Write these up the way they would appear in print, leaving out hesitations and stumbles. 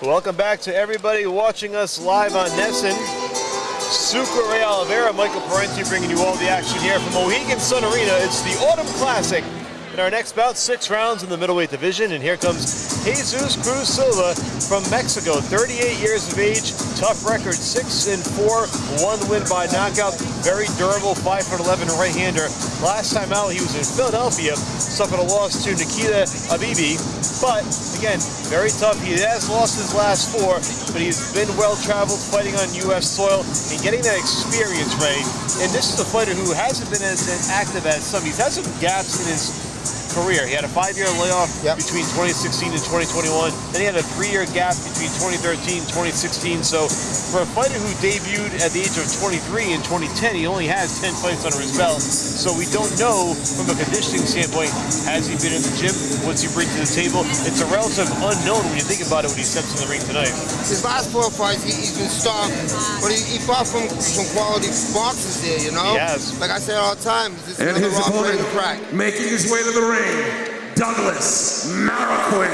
Welcome back to everybody watching us live on Nesson. Sucre Ray Oliveira, Michael Parenti bringing you all the action here from Mohegan Sun Arena. It's the Autumn Classic. In our next bout, 6 rounds in the middleweight division, and here comes Jesus Cruz Silva from Mexico, 38 years of age, tough record, 6-4, 1 win by knockout, very durable, 5'11" right-hander. Last time out, he was in Philadelphia, suffered a loss to Nikita Abibi, but again, very tough. He has lost his last 4, but he's been well-traveled, fighting on U.S. soil, and getting that experience, Ray. And this is a fighter who hasn't been as active as some. He's had some gaps in his career. He had a 5-year layoff between 2016 and 2021. Then he had a 3-year gap between 2013 and 2016. So for a fighter who debuted at the age of 23 in 2010, he only has 10 fights under his belt. So we don't know from a conditioning standpoint, has he been in the gym? What's he bring to the table? It's a relative unknown when you think about it when he steps in the ring tonight. His last 4 fights, he's been starved, but he fought from some quality boxers there, you know? He has. Like I said all the time, this is another raw bread to crack. Making his way to the ring, Douglas Marroquin.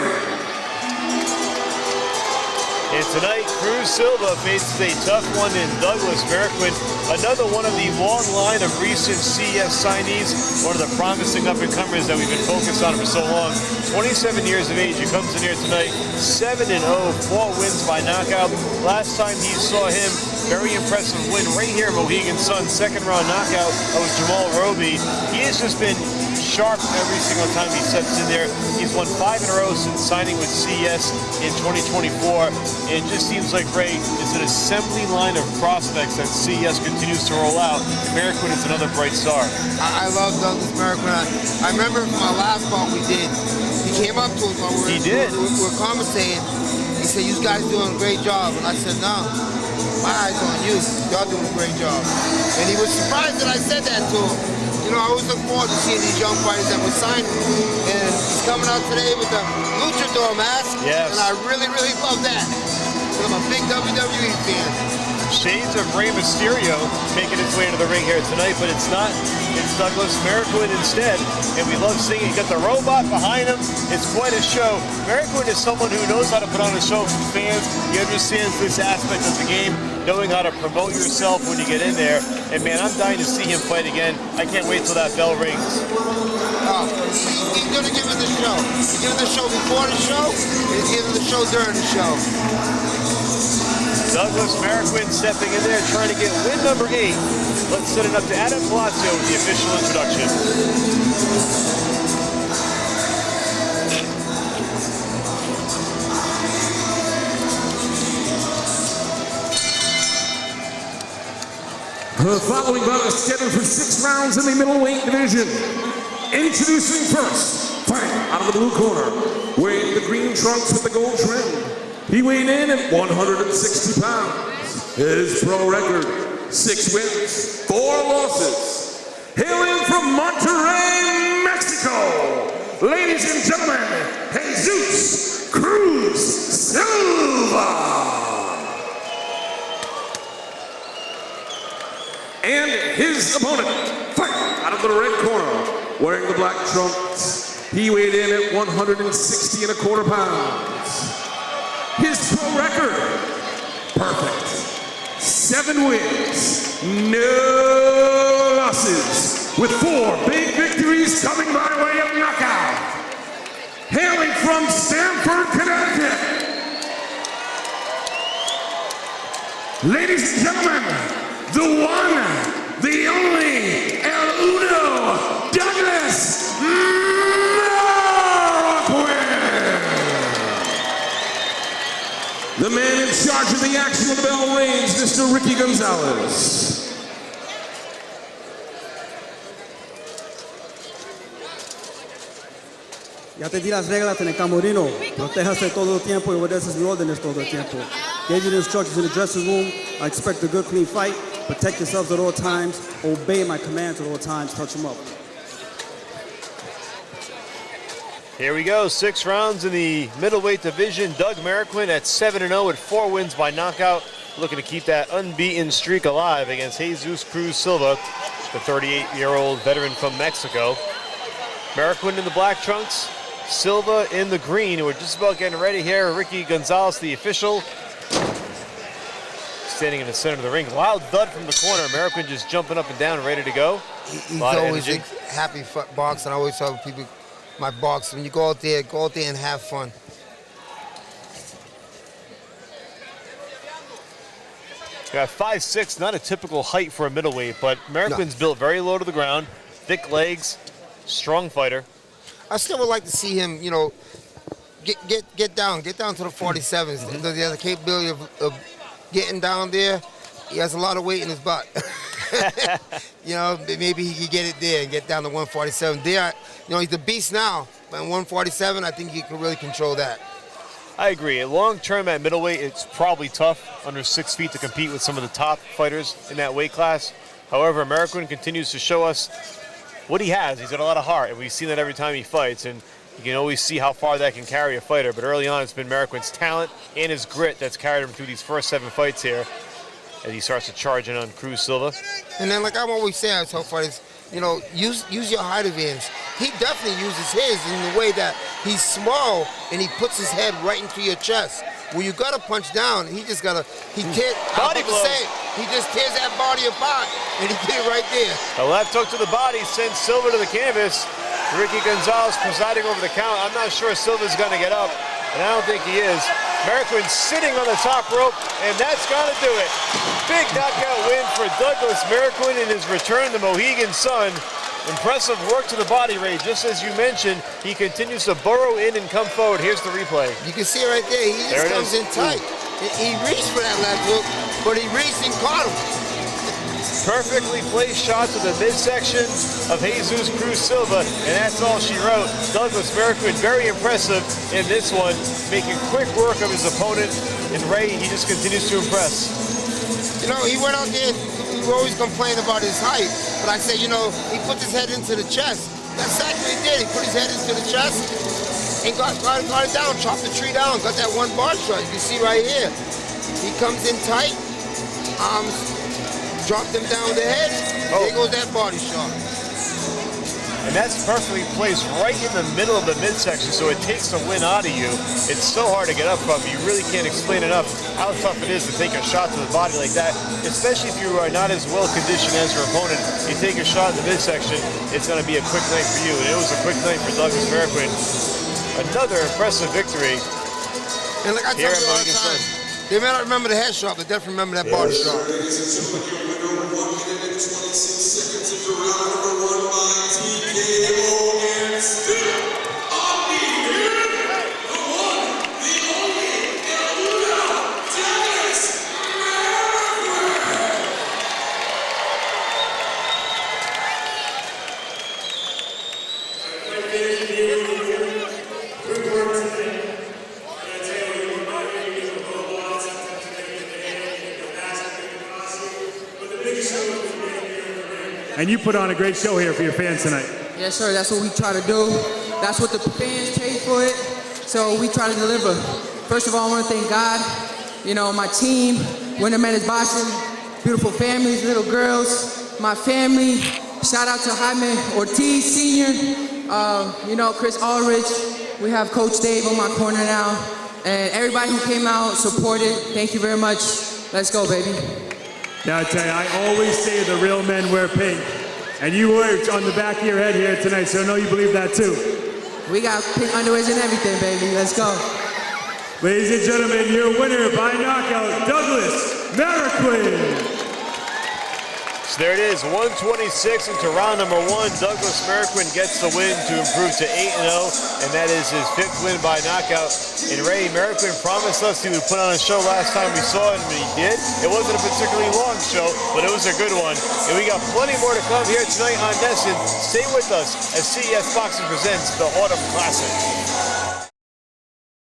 And tonight, Cruz Silva faces a tough one in Douglas Marroquin, another one of the long line of recent CES signees, one of the promising up-and-comers that we've been focused on for so long. 27 years of age, he comes in here tonight, 7-0, 4 wins by knockout. Last time he saw him, very impressive win right here, Mohegan Sun, 2nd round knockout of Jamal Roby. He has just been sharp every single time he steps in there. He's won 5 in a row since signing with CES in 2024. And it just seems like Ray is an assembly line of prospects that CES continues to roll out. Marroquin is another bright star. I love Douglas Marroquin. I remember from my last bout we did, he came up to us while we were commentating. He said, "You guys doing a great job." And I said, "No, my eyes on you. Y'all doing a great job." And he was surprised that I said that to him. You know, I always look forward to seeing these young fighters that we're signing. And he's coming out today with the luchador mask. Yes. And I really, really love that. Because I'm a big WWE fan. Shades of Rey Mysterio making its way into the ring here tonight, but it's not. It's Douglas Marroquin instead, and we love seeing it. You got the robot behind him. It's quite a show. Marroquin is someone who knows how to put on a show for fans. He understands this aspect of the game, knowing how to promote yourself when you get in there. And man, I'm dying to see him fight again. I can't wait till that bell rings. He's going to give us the show. He's giving the show before the show, and he's giving the show during the show. Douglas Marroquin stepping in there, trying to get win number 8. Let's set it up to Adam Palazzo with the official introduction. The following bout is scheduled for 6 rounds in the middleweight division. Introducing first, fighting out of the blue corner, wearing the green trunks with the gold trim. He weighed in at 160 pounds. His pro record, 6 wins, 4 losses. Hailing from Monterrey, Mexico, ladies and gentlemen, Jesus Cruz Silva. And his opponent, fighting out of the red corner, wearing the black trunks. He weighed in at 160¼ pounds. His pro record, perfect. 7 wins, no losses, with 4 big victories coming by way of knockout. Hailing from Stamford, Connecticut, ladies and gentlemen, the one, the only, El Uno, Douglas Marroquin. The man in charge of the action when the bell rings, Mr. Ricky Gonzalez. Ya te di las reglas en el camerino. Protéjase todo el tiempo y obedeces mis órdenes todo el tiempo. Gave you the instructions in the dressing room. I expect a good, clean fight. Protect yourselves at all times. Obey my commands at all times. Touch them up. Here we go, 6 rounds in the middleweight division. Doug Marroquin at 7-0 with 4 wins by knockout. Looking to keep that unbeaten streak alive against Jesus Cruz Silva, the 38-year-old veteran from Mexico. Marroquin in the black trunks, Silva in the green. We're just about getting ready here. Ricky Gonzalez, the official, standing in the center of the ring. Loud thud from the corner. Marroquin just jumping up and down, ready to go. He's always happy boxing. I always tell people, my box, when you go out there and have fun. Got 5'6", not a typical height for a middleweight, but Marroquin's built very low to the ground, thick legs, strong fighter. I still would like to see him, you know, get down to the 47s. He has the capability of getting down there. He has a lot of weight in his butt. You know, maybe he could get it there and get down to 147. There, you know, he's a beast now, but at 147, I think he can really control that. I agree. Long term at middleweight, it's probably tough under 6 feet to compete with some of the top fighters in that weight class. However, Marroquin continues to show us what he has. He's got a lot of heart, and we've seen that every time he fights. And you can always see how far that can carry a fighter. But early on, it's been Marroquin's talent and his grit that's carried him through these first 7 fights here as he starts to charge in on Cruz Silva. And then, like I'm always saying, I tell fighters, you know, use your height advantage. He definitely uses his in the way that he's small and he puts his head right into your chest. When you gotta punch down, he just gotta, he just tears that body apart, and he did it right there. A left hook to the body sends Silva to the canvas. Ricky Gonzalez presiding over the count. I'm not sure Silva's gonna get up, and I don't think he is. Marroquin sitting on the top rope, and that's gonna do it. Big knockout win for Douglas Marroquin in his return to Mohegan Sun. Impressive work to the body, Ray. Just as you mentioned, he continues to burrow in and come forward. Here's the replay. You can see right there, he just comes in tight. He reached for that left hook, but he reached and caught him. Perfectly placed shot to the midsection of Jesus Cruz Silva, and that's all she wrote. Douglas Marroquin, very impressive in this one, making quick work of his opponent, and Ray, he just continues to impress. You know, he went out there, he always complained about his height, but I said, you know, he put his head into the chest. That's exactly what he did. He put his head into the chest and got it down, chopped the tree down, got that one bar shot. You can see right here. He comes in tight, dropped him down the head, there goes that body shot. And that's perfectly placed right in the middle of the midsection, so it takes the wind out of you. It's so hard to get up from. You really can't explain enough how tough it is to take a shot to the body like that, especially if you are not as well conditioned as your opponent. You take a shot in the midsection, it's going to be a quick night for you. And it was a quick night for Douglas Marroquin. Another impressive victory. And like I tell you all the time, they may not remember the head shot, but definitely remember that body shot. And you put on a great show here for your fans tonight. Yes, sir. That's what we try to do. That's what the fans paid for it. So we try to deliver. First of all, I want to thank God, you know, my team, Winter Menace Boxing, beautiful families, little girls, my family. Shout out to Jaime Ortiz Sr., you know, Chris Aldridge. We have Coach Dave on my corner now. And everybody who came out, supported, thank you very much. Let's go, baby. Now, I tell you, I always say the real men wear pink. And you were on the back of your head here tonight, so I know you believe that too. We got pink underwears and everything, baby. Let's go. Ladies and gentlemen, your winner by knockout, Douglas Marroquin. So there it is, 126 into round number 1. Douglas Marroquin gets the win to improve to 8-0, and that is his 5th win by knockout. And Ray, Marroquin promised us he would put on a show last time we saw him, and he did. It wasn't a particularly long show, but it was a good one. And we got plenty more to come here tonight on Nesson. Stay with us as CES Boxing presents the Autumn Classic.